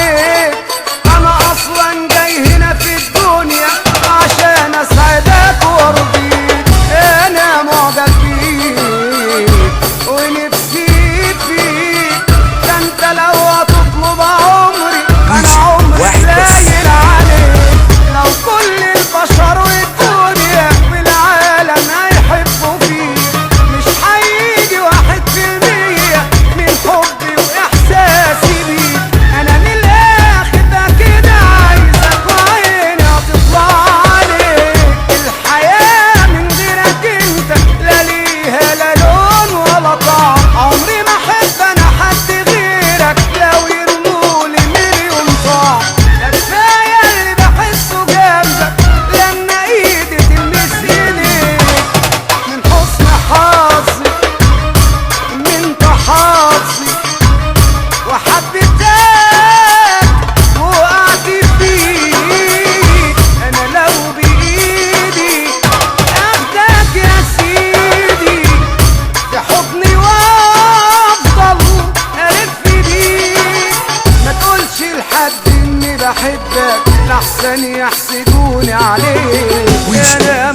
عليك. انا اصلا جاي هنا في الدنيا عشان اسعدك وارضيك. انا معجب بيك ونفسي فيك، ده انت لو هتطلب عمري انا عمري قليل عليك. لو كل البشر والدنيا والعالم هيحبوا فيك مش هيجي 1% من حبي واحساسي بيك. انا من الاخر ده كده عايزك وعيني هتطلع عليك. الحياة من غيرك انت لا ليها لا لون ولا طعم. عمري ما احب انا حد غيرك لو يرمولي مليون طعم. ده كفاية اللي بحسه جنبك لما ايدي تلمس ايديك. من حسن حظي من حظي وحبيتك وقعت فيك. انا لو بايدي اخدك يا سيدي في حضني وافضل الف بيك. ما تقولش لحد اني بحبك لحسن يحسدوني عليك. انا